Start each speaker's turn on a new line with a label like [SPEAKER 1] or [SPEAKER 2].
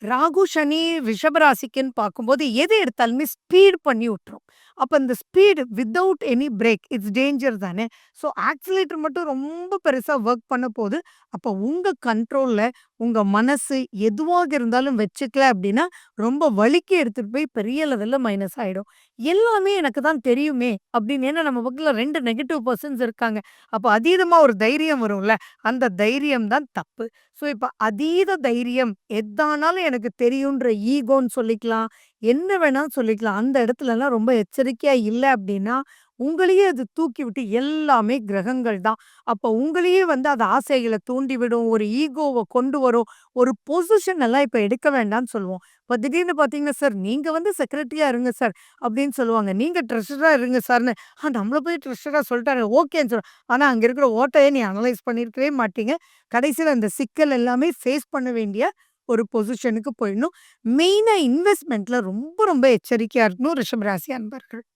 [SPEAKER 1] ராகு, சனி ரிஷப ராசிக்குன்னு பார்க்கும்போது, எது எடுத்தாலுமே ஸ்பீட் பண்ணி விட்டுரும். அப்ப இந்த speed without any break it's danger தானே! ஸோ ஆக்ஸிலேட்டர் மட்டும் ரொம்ப பெருசா வொர்க் பண்ண போது, அப்ப உங்க கண்ட்ரோல்ல உங்க மனசு எதுவாக இருந்தாலும் வச்சுக்கல அப்டின்னா, ரொம்ப வலிக்கு எடுத்துட்டு போய் பெரிய லெவல்ல மைனஸ் ஆயிடும். எல்லாமே எனக்கு தான் தெரியுமே! அப்டின்னு ஏன்னா நம்ம பக்கத்துல 2 நெகட்டிவ் பெர்சன்ஸ் இருக்காங்க. அப்ப அதீதமா ஒரு தைரியம் வரும்ல. அந்த தைரியம் தான் தப்பு. ஸோ, இப்ப அதீத தைரியம் எதானாலும் எனக்கு தெரியுன்ற ஈகோன்னு சொல்லிக்கலாம். என்ன வேணா சொல்லிக்கலாம். அந்த இடத்துலலாம் ரொம்ப எச்சரிக்கையா இல்ல அப்டின்னா, உங்களையே அது தூக்கிவிட்டு எல்லாமே கிரகங்கள் தான். அப்ப உங்களையே வந்து அது ஆசைகள தூண்டிவிடும். ஒரு ஈகோவ கொண்டு வரும். ஒரு பொசிஷன் எல்லாம் இப்ப எடுக்க வேண்டான்னு சொல்லுவோம். இப்ப திடீர்னு பார்த்தீங்கன்னா, "சார் நீங்க வந்து செக்ரட்டரியா இருங்க சார்" அப்டின்னு சொல்லுவாங்க. "நீங்க ட்ரெஷரரா இருங்க சார்ன்னு" நம்மள போய் ட்ரெஷரரா சொல்ட்டாரு ஓகேன்னு ஆனா அங்க இருக்கிற ஓட்டைய நீ அனலைஸ் பண்ணியிருக்கவே மாட்டீங்க. கடைசியில அந்த சிக்கல் எல்லாமே ஃபேஸ் பண்ண வேண்டிய ஒரு பொசிஷனுக்கு போயிடணும். மெயினா இன்வெஸ்ட்மென்ட்ல ரொம்ப ரொம்ப எச்சரிக்கையா இருக்கணும் ரிஷப ராசி அன்பர்கள்.